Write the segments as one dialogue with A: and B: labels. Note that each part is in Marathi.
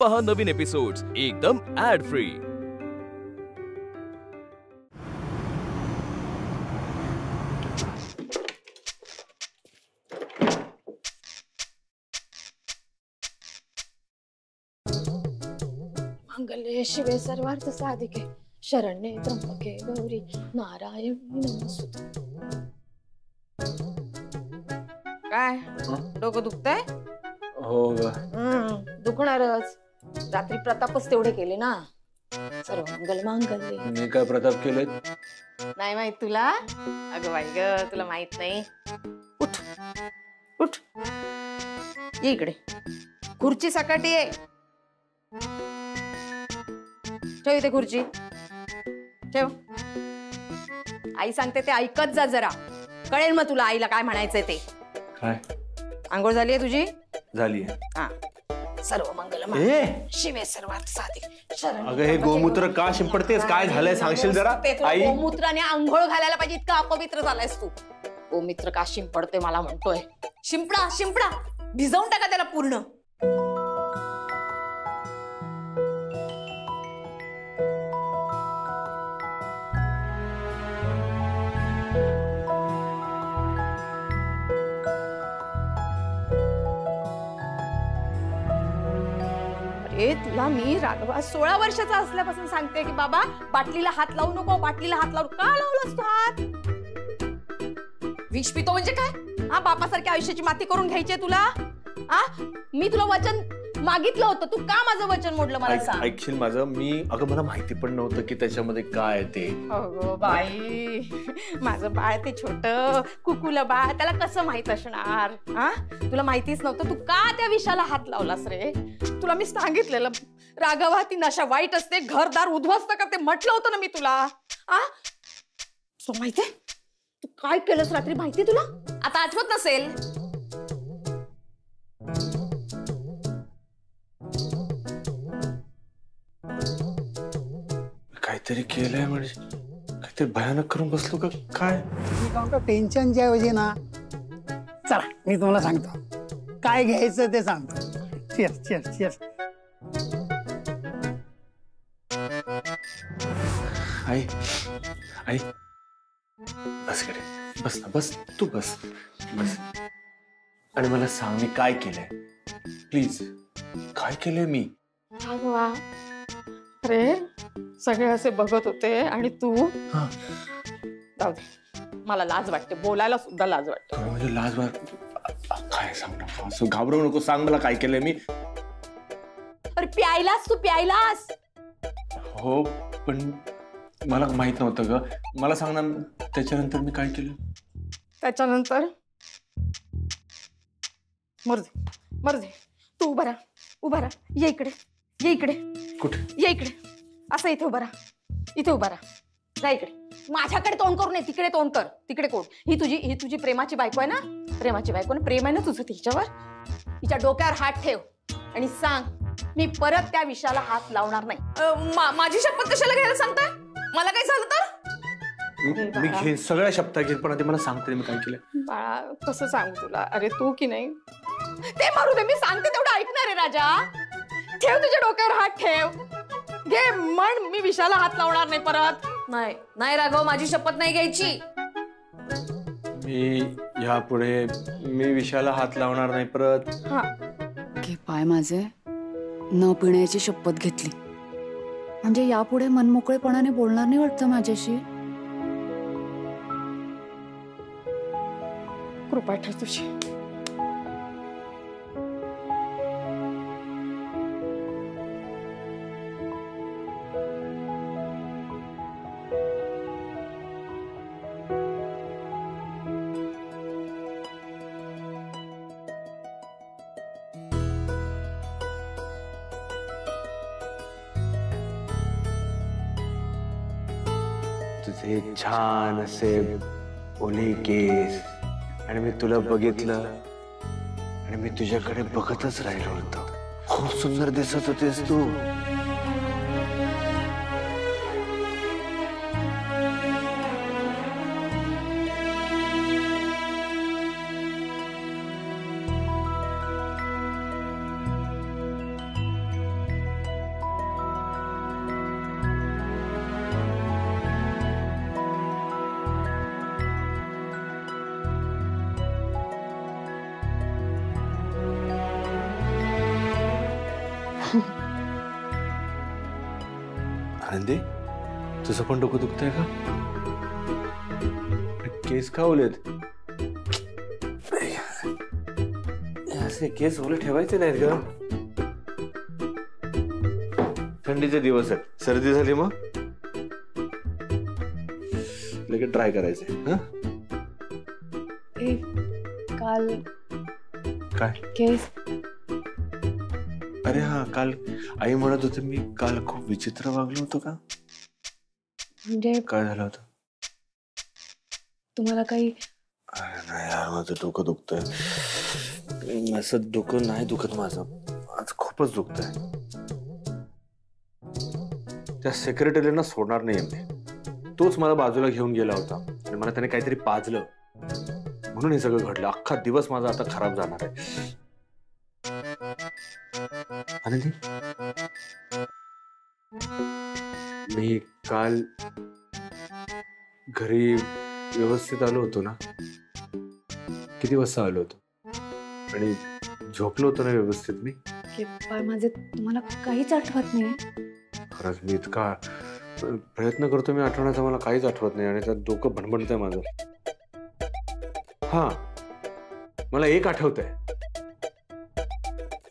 A: पहा नवीन एपिसोड्स एकदम ऍड फ्री।
B: मंगले शिवे सर्वार्थ साधिके शरण्ये त्र्यंबके गौरी नारायणी नमोस्तुते। काय डोकं दुखतंय?
C: हो ग
B: दुखणारच। रात्री प्रतापच तेवढे केले ना। सर्व मंगल मांगल्ये।
C: मी काय प्रताप केले?
B: नाही माहित तुला? अगं बाई ग, तुला माहित नाही। उठ उठ, ये इकडे। खुर्ची सकाटी ये। ठेव इथे खुर्ची, ठेव। आई सांगते ते ऐकत जा जरा, कळेल मग तुला आईला काय म्हणायचंय ते।
C: काय?
B: आंघोळ झालीये तुझी?
C: झालीये।
B: हा, सर्व मंगल शिवे सर्वार्थ साधिके शरण्ये।
C: अगं हे गोमूत्र का शिंपडतेस? काय झालंय सांगशील जरा?
B: आई, गोमूत्राने आंघोळ घालायला पाहिजे, इतका अपवित्र झालायस तू। गोमूत्र का शिंपडते मला म्हणतोय? शिंपडा शिंपडा, भिजवून टाका त्याला पूर्ण। अरे तुला मी राघवा 16 वर्षाचा असल्यापासून सांगते की बाबा बाटलीला हात लावू नको, बाटलीला हात लावू। का लावलास तू हात? विष पितो म्हणजे काय? हा, बापासारख्या आयुष्याची माती करून घ्यायची तुला? हा, मी तुला वचन मागितलं होतं, तू का माझं वचन मोडलं मला सांग?
C: ऐकशील माझं? अगं मला माहिती पण नव्हतं की त्याच्यामध्ये काय ते।
B: अगो बाई, माझं बाळ ते छोटं कुकुलं बाळ, त्याला कसं माहित असणार? हा, तुला माहितीच नव्हतं, तू का त्या विषाला हात लावलास रे? तुला मी सांगितलेलं राघवा, ती नशा वाईट असते, घरदार उद्ध्वस्त करते, म्हटलं होतं ना मी तुला। आ, तुला माहितीये तू काय केलंस रात्री? माहिती तुला? आता आठवत नसेल?
C: काहीतरी केलंय म्हणजे काहीतरी भयानक करून बसलो का काय?
D: मी का टेन्शनच्या ऐवजी ना, चला मी तुम्हाला सांगतो काय घ्यायचं ते सांगतो। Cheers cheers cheers.
C: आई आई बस कडे, बस ना, बस तू बस बस। आणि मला सांग मी काय केलंय प्लीज, काय केलंय मी?
B: राघवा, अरे सगळे असे बघत होते आणि तू जाऊ दे, मला लाज वाटते, बोलायला सुद्धा लाज वाटते।
C: म्हणजे लाज वाट काय? सांग ना, असं घाबरवू नको, सांग मला काय केलंय मी?
B: अरे प्यायलास तू, प्यायलास?
C: हो पण मला माहित नव्हतं ग, मला सांग ना त्याच्यानंतर मी काय केलं?
B: त्याच्यानंतर मर्दे तू उभा राहा, उभा राहा, ये इकडे, ये इकडे।
C: कुठे?
B: ये इकडे, असं इथे उभा राहा, इथे उभा राहा, जा इकडे। माझ्याकडे तोंड करू नये, तिकडे तोंड कर, तिकडे कोण? ही तुझी प्रेमाची बायको आहे ना? प्रेमाची बायको ना, प्रेम आहे ना तुझं तिच्यावर? तिच्या डोक्यावर हात ठेव आणि सांग मी परत त्या विषयाला हात लावणार नाही। माझी शपथ कशाला घ्यायला सांगताय? मला काय झालं तर?
C: मी हे सगळ्या शब्द घेत, पण आधी मला सांगते मी काय केलं।
B: बाळा कसं सांगू तुला? अरे तू की नाही ते मारू दे, मी सांगते तेवढं ऐकणार आहे राजा। ठेव तुझ्या डोक्यावर हात ठेव, घे म्हण मी विषाला हात लावणार नाही परत। नाही नाही राघव, माझी शपथ नाही घ्यायची।
C: मी यापुढे मी विषयाला हात लावणार नाही परत।
B: हा,
E: घे पाय माझे, न पिण्याची शपथ घेतली म्हणजे यापुढे मनमोकळेपणाने बोलणार नाही वाटतं माझ्याशी।
B: कृपा ठर तुझी।
C: तुझे छान असे ओले केस आणि मी तुला बघितलं आणि मी तुझ्याकडे बघतच राहिलो होतो। खूप सुंदर दिसत होतेस तू। आनंदी तुझं पण डोकं दुखतंय का? केस का ओलेत? असे केस ओले ठेवायचे नाहीत ग. थंडीचे दिवस आहेत, सर्दी झाली मग लगेच ट्राय करायचे.
E: काल
C: काय?
E: केस
C: अरे हा, काल आई म्हणत होते मी काल खूप विचित्र वागलो होतो का?
E: म्हणजे
C: काय झालं होतं?
E: तुम्हाला काही
C: अरे नाही यार, माझं डोकं दुखतंय. असं डोकं नाही दुखत माझं, आज खूपच दुखतंय. त्या सेक्रेटरीला सोडणार नाही मी. तोच मला बाजूला घेऊन गेला होता आणि मला त्याने काहीतरी पाजलं म्हणून हे सगळं घडलं. अख्खा दिवस माझा आता खराब जाणार आहे. आनंदी, मी काल घरी व्यवस्थित आलो होतो ना? किती वाजता आलो होतो आणि झोपलो होतो ना व्यवस्थित मी?
E: बाय माझे तुम्हाला काहीच आठवत नाही?
C: खरंच मी इतका प्रयत्न करतो मी आठवण्याचा, मला काहीच आठवत नाही आणि त्यात डोकं भणभणतंय माझं. हा, मला एक आठवतंय.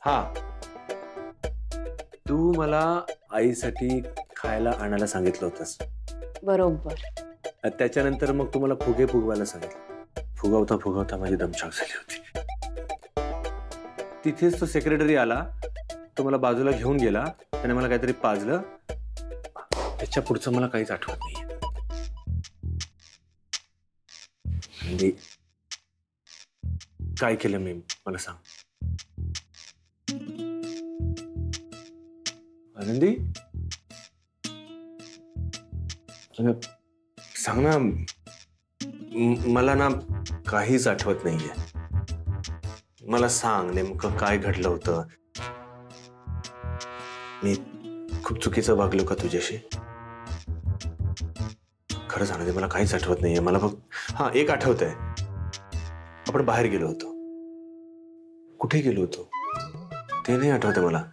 C: हा, तू मला आईसाठी खायला आणायला सांगितलं होतंस.
E: बरोबर.
C: त्याच्यानंतर मग तू मला फुगे फुगवायला सांगितलं. फुगवता फुगवता माझी दमछाक झाली होती. तिथेच तो सेक्रेटरी आला, तो मला बाजूला घेऊन गेला, त्याने मला काहीतरी पाजलं. त्याच्या पुढचं मला काहीच आठवत नाहीये. म्हणजे काय केलं मी, मला सांग. आनंदी, सांग ना. मला ना काहीच आठवत नाहीये. मला सांग नेमकं काय घडलं होतं. मी खूप चुकीचं वागलो का तुझ्याशी? खरं सांगते, मला काहीच आठवत नाहीये. मला फक्त हा एक आठवतंय, आपण बाहेर गेलो होतो. कुठे गेलो होतो ते नाही आठवतंय मला.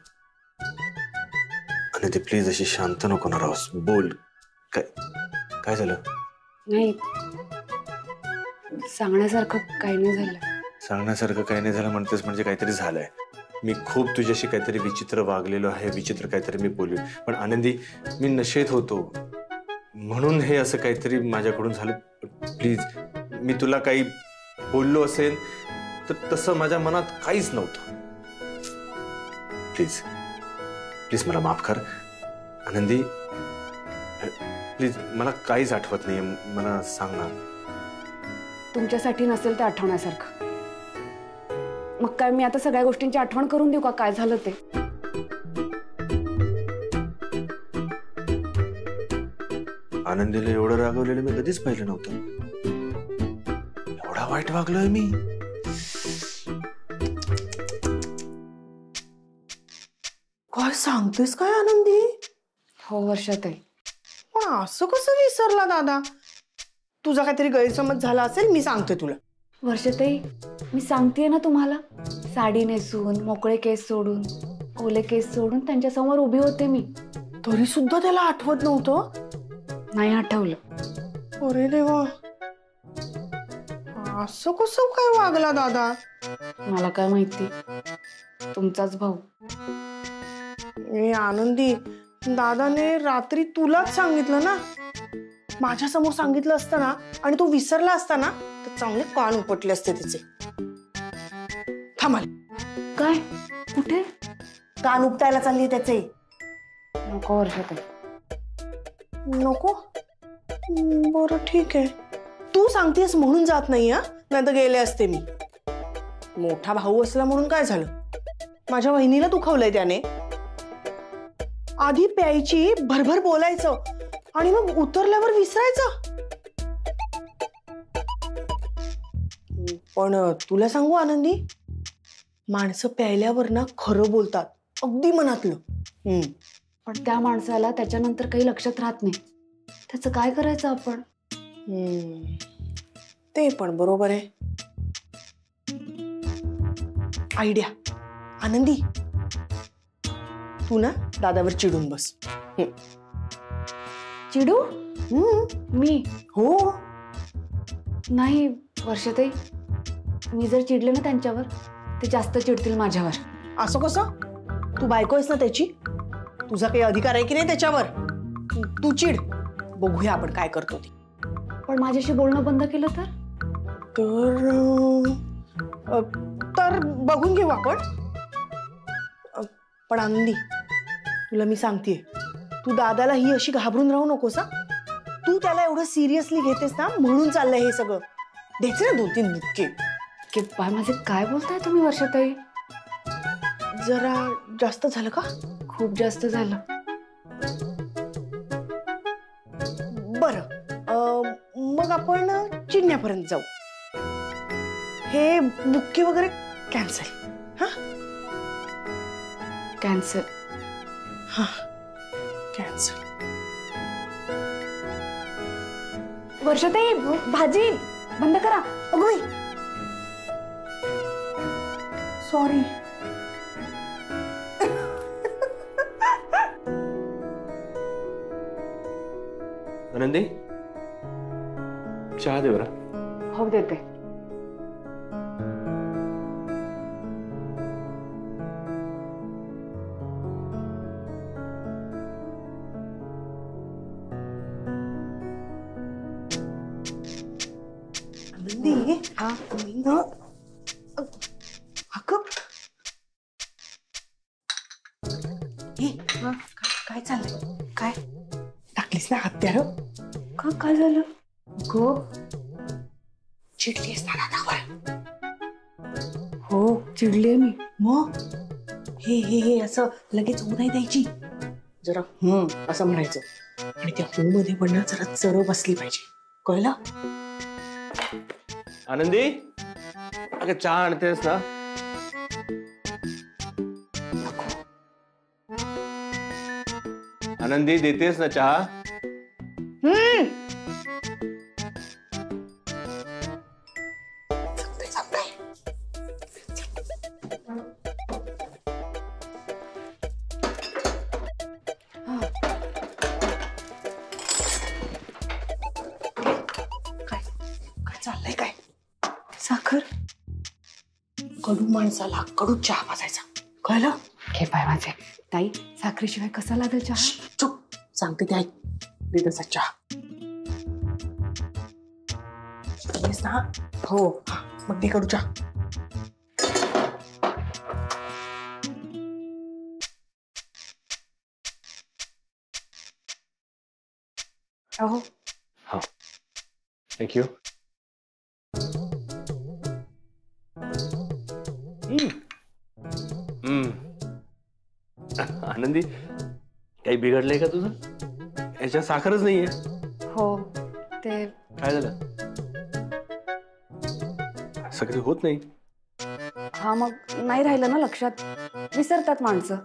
C: आणि ते प्लीज अशी शांत नको ना राहूस, बोल. काय काय झालं?
E: नाही, सांगण्यासारखं काही नाही झालं.
C: सांगण्यासारखं काही नाही झालं म्हणतेस म्हणजे काहीतरी झालंय. मी खूप तुझ्याशी काहीतरी विचित्र वागलेलो आहे, विचित्र काहीतरी मी बोललो. पण आनंदी, मी नशेत होतो म्हणून हे असं काहीतरी माझ्याकडून झालं. प्लीज, मी तुला काही बोललो असेल तर तसं माझ्या मनात काहीच नव्हतं. प्लीज प्लीज मला माफ कर आनंदी. प्लीज, मला काहीच आठवत नाहीये. मला सांग ना.
E: तुमच्यासाठी नसेल ते आठवण्यासारखं. मग काय मी आता सगळ्या गोष्टींची आठवण करून देऊ का, काय झालं ते?
C: आनंदीला एवढं रागवलेलं मी कधीच पाहिलं नव्हतं. एवढा वाईट वागलोय मी?
B: काय सांगतेस काय आनंदी?
E: हो वर्षाताई.
B: पण असं कसं विसरला दादा? तुझा काहीतरी गैरसमज झाला असेल, मी सांगते तुला.
E: वर्षाताई, मी सांगतेय ना तुम्हाला, साडी नेसून मोकळे केस सोडून, ओले केस सोडून त्यांच्या समोर उभी होते मी.
B: तरी सुद्धा त्याला आठवत नव्हतं?
E: नाही आठवलं.
B: अरे देवा, असं कसं काय वागला दादा?
E: मला काय माहिती, तुमचाच भाऊ.
B: आनंदी, दादाने रात्री तुलाच सांगितलं ना. माझ्या समोर सांगितलं असतं ना आणि तो विसरला असता ना तर चांगले कान उपटले असते त्याचे. थांबाल.
E: काय? कुठे?
B: कान उपटायला चालली त्याचे.
E: नको वर्षाताई.
B: नको? बरं ठीक आहे, तू सांगतेस म्हणून जात नाही. नाही तर गेले असते मी. मोठा भाऊ असला म्हणून काय झालं? माझ्या वहिनीला दुखवलंय त्याने. आधी प्यायची, भरभर बोलायचं आणि मग उतरल्यावर विसरायचं. पण तुला सांगू आनंदी, माणसं प्यायल्यावर ना खरं बोलतात, अगदी मनातलं.
E: पण त्या माणसाला त्याच्यानंतर काही लक्षात राहत नाही. त्याचं काय करायचं आपण?
B: ते पण बरोबर आहे. आयडिया. आनंदी,
F: तू ना दादावर चिडून बस.
E: चिडू मी
F: हो.
E: नाही वर्षाताई, मी जर चिडले ना त्यांच्यावर ते जास्त चिडतील माझ्यावर.
F: असं कसं? तू बायको आहेस ना त्याची, तुझा काही अधिकार आहे की नाही त्याच्यावर? तू चिड, बघूया आपण काय करतो ते.
E: पण माझ्याशी बोलणं बंद केलं तर?
F: तर बघून घेऊ आपण. पण आनंदी, तुला मी सांगतेय, तू दादाला ही अशी घाबरून राहू नकोस हा. तू त्याला एवढं सिरियसली घेतेस ना म्हणून चाललंय हे सगळं. द्यायचे ना 2-3 मुक्के.
E: की बाय माझे काय बोलताय तुम्ही वर्षाताई?
F: जरा जास्त झालं का?
E: खूप जास्त झालं.
F: बरं, मग आपण चिडण्यापर्यंत जाऊ. हे बुक्के वगैरे कॅन्सल. हा
E: कॅन्सल.
F: हा कॅन्सल.
E: वर्षाताई भाजी बंद करा.
F: अगं सॉरी.
C: आनंदी, चहा दे बरं.
E: हो देते.
F: आनंदी,
E: हा
F: मी ना अगं काय चाललंय? काय टाकलीस ना हत्यार?
E: का काय झालं?
F: गो चिडलीस ना दादावर?
E: हो चिडले मी.
F: मग हे हे हे असं लगेच हो नाही द्यायची. जरा असं म्हणायचं. आणि त्या हो मध्ये पण ना जरा चर बसली पाहिजे. कळलं?
C: आनंदी, अगं चहा आणतेस ना? आनंदी, देतेस ना चहा?
F: काय चाललंय काय?
E: साखर.
F: कडू माणसाला कडू चहा पाजायचा. कळलं?
E: घे बाय माझे. ताई साखरेशिवाय कसा लागेल चहा?
F: चुप, सांगते ते ऐक. दे तसा चहा. येस ना?
E: हो.
F: हा, मग दे कडू चहा.
E: अहो
C: हा, थँक्यू. आनंदी, काही बिघडलंय का तुझं? याच्यात साखरच नाहीये.
E: हो ते
C: काय झालं? असं कधी होत नाही.
E: हा मग नाही राहिलं ना लक्षात. विसरतात माणसं.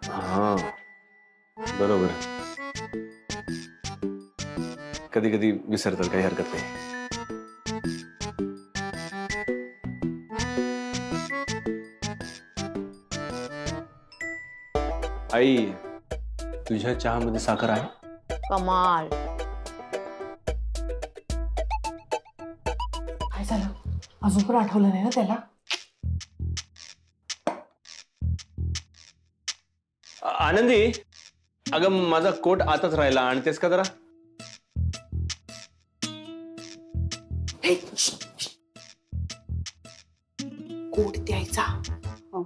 C: हा बरोबर. कधी कधी विसरतात, काही हरकत नाही. आई, तुझ्या चहामध्ये साखर आहे?
B: कमाल.
F: काय झालं? अजून पण आठवलं नाही ना त्याला?
C: आनंदी, अगं माझा कोट आताच राहिला, आणतेस का जरा?
F: कोट द्यायचा.
E: हो.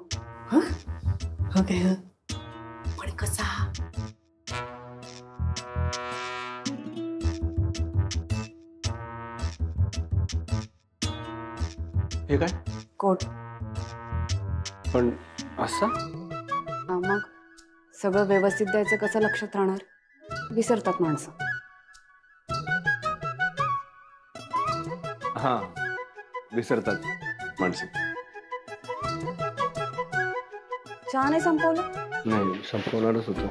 F: हो काय? पण कसा?
C: हे काय?
E: कोट.
C: पण असा?
E: हा मग सगळं व्यवस्थित द्यायचं कसं लक्षात राहणार? विसरतात माणसं.
C: हा, विसरतात माणसं.
E: चहा नाही संपवलं?
C: नाही, संपवणारच होतो.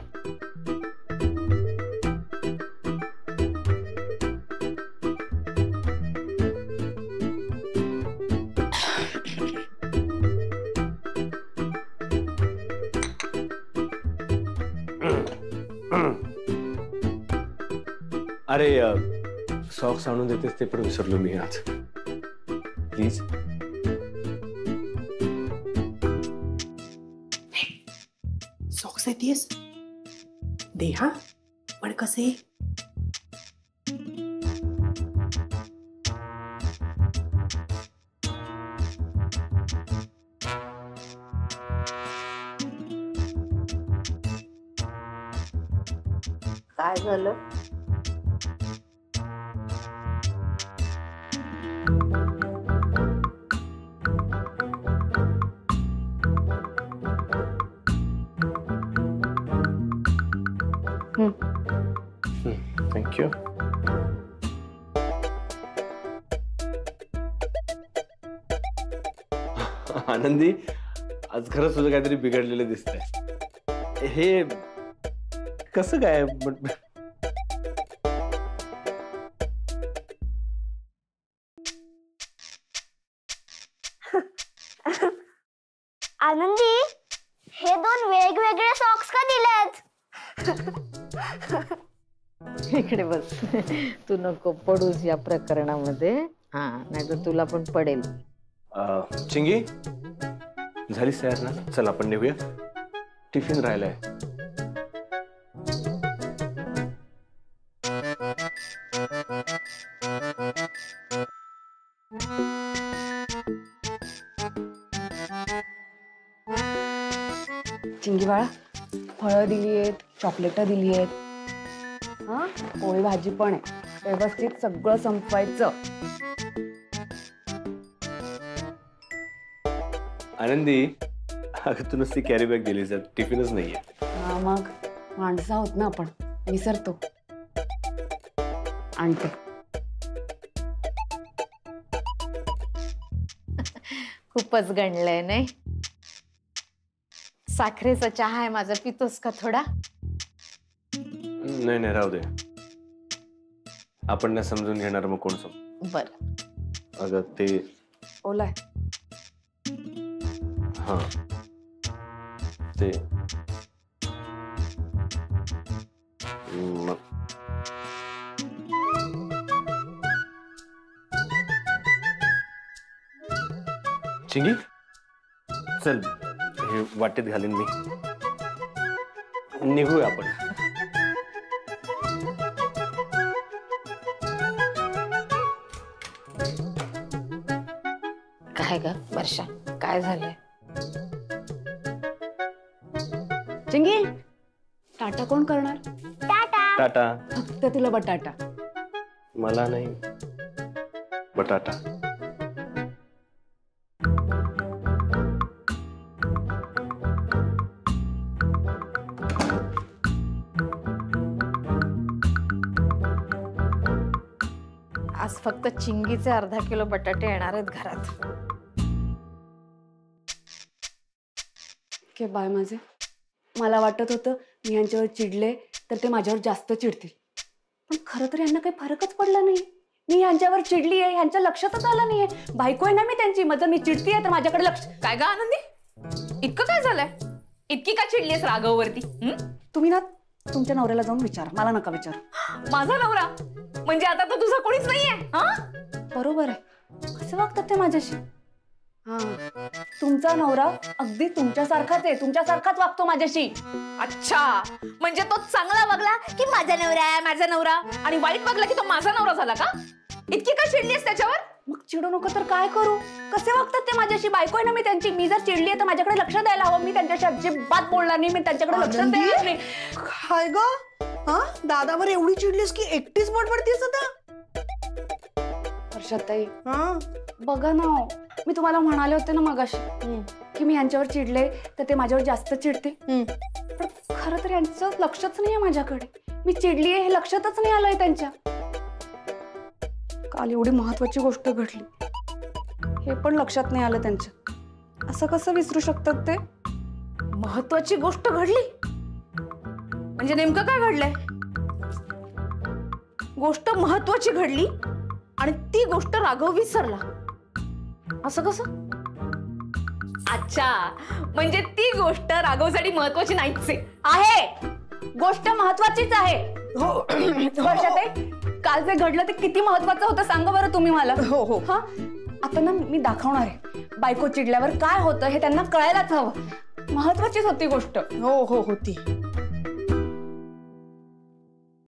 C: अरे सॉक्स आणून देतेस ते पण विसरलो मी आज. प्लीज.
F: सॉक्स येतेस दे हा पण कसे.
B: काय झालं?
C: थँक्यू. आनंदी, आज खरंच तुझं काहीतरी बिघडलेलं दिसतंय. हे कसं काय?
G: आनंदी, हे दोन वेगवेगळे सॉक्स का दिलेत?
B: इकडे बस. तू नको पडूस या प्रकरणामध्ये. हा, नाहीतर तुला पण पडेल.
C: चिंगी, झालीस तयार ना? चल आपण निघूया. टिफिन राहिलाय.
E: चिंगी बाळा, फळं दिली आहेत, चॉकलेट दिली आहेत. हा, पोळी भाजी पण आहे. व्यवस्थित सगळं संपवायचं.
C: आनंदी, अगं तू नुसती कॅरी बॅग दिलीस, टिफिनच नाहीये.
E: हा, मग माणसं आहोत ना आपण, विसरतो. आणते.
B: खूपच गणलंय नाही. साखरेचा चहा आहे माझा, पितोस का थोडा?
C: नाही नाही, राहू दे. आपण नाही समजून घेणार मग कोण समज.
B: बर.
C: अगं ते
E: ओलाय.
C: हा ते चिंगी, चल हे वाटेत घालीन मी. निघूया आपण.
B: काय ग वर्षा, काय झालंय?
E: चिंगी, टाटा कोण करणार?
G: टाटा.
C: टाटा.
E: फक्त तुला बटाटा.
C: मला नाही, बटाटा.
B: आज फक्त चिंगीचे अर्धा किलो बटाटे येणार आहेत घरात.
E: के बाय माझे. मला वाटत होतं मी यांच्यावर चिडले तर ते माझ्यावर जास्त चिडतील, पण खरं तर यांना काही फरकच पडला नाही. मी यांच्यावर चिडली आहे, यांच्या लक्षातच आलं नाहीये. बायको आहे ना मी त्यांची, जर मी चिडतीये तर माझ्याकडे लक्ष.
H: काय ग आनंदी, इतकं काय झालंय? इतकी का चिडलीस राघववरती?
E: तुम्ही ना तुमच्या नवऱ्याला जाऊन विचारा, मला नका विचारू.
H: माझा नवरा म्हणजे आता तर तुझा कोणीच नाहीये?
E: बरोबर आहे. कसं वागतात ते माझ्याशी? हा, तुमचा नवरा अगदी तुमच्यासारखाच आहे, तुमच्यासारखाच वागतो माझ्याशी.
H: अच्छा, म्हणजे तो चांगला वागला की माझा नवरा आहे माझा नवरा, आणि वाईट वागला की तो माझा नवरा झाला का? इतकी का चिडलीस त्याच्यावर?
E: मग चिडू नको तर काय करू? कसे वागतात ते माझ्याशी? बायको आहे ना मी त्यांची. मी जर चिडली तर माझ्याकडे लक्ष द्यायला हवं. मी त्यांच्याशी अजिबात बोलणार नाही, मी त्यांच्याकडे लक्ष द्यायला नाही.
F: काय ग? हा, दादावर एवढी चिडलीस की एकटीच बडबडतीस आता?
E: हर्षताई,
F: हा,
E: बघा ना, मी तुम्हाला म्हणाले होते ना मगाशी की मी यांच्यावर चिडले तर ते माझ्यावर जास्त चिडते. पण खरं तर यांचं लक्षच नाहीये माझ्याकडे. मी चिडलीये हे लक्षातच नाही आलंय त्यांच्या. काल एवढी महत्वाची गोष्ट घडली, हे पण लक्षात नाही आलं त्यांच्या. असं कसं विसरू शकतात ते?
H: महत्वाची गोष्ट घडली म्हणजे नेमकं काय घडलंय? गोष्ट महत्वाची घडली आणि ती गोष्ट राघव विसरला, असं कसं? अच्छा, म्हणजे ती गोष्ट राघवसाठी महत्वाची नाहीच आहे.
E: आहे, गोष्ट महत्वाचीच आहे.
F: हो
E: वर्षाताई, काल जे घडलं ते किती महत्वाचं होतं सांगा बरं तुम्ही मला.
F: हो हो
E: हा आता ना मी दाखवणार आहे बायको चिडल्यावर काय होतं हे त्यांना कळायलाच हवं. महत्वाचीच होती गोष्ट.
F: हो हो होती.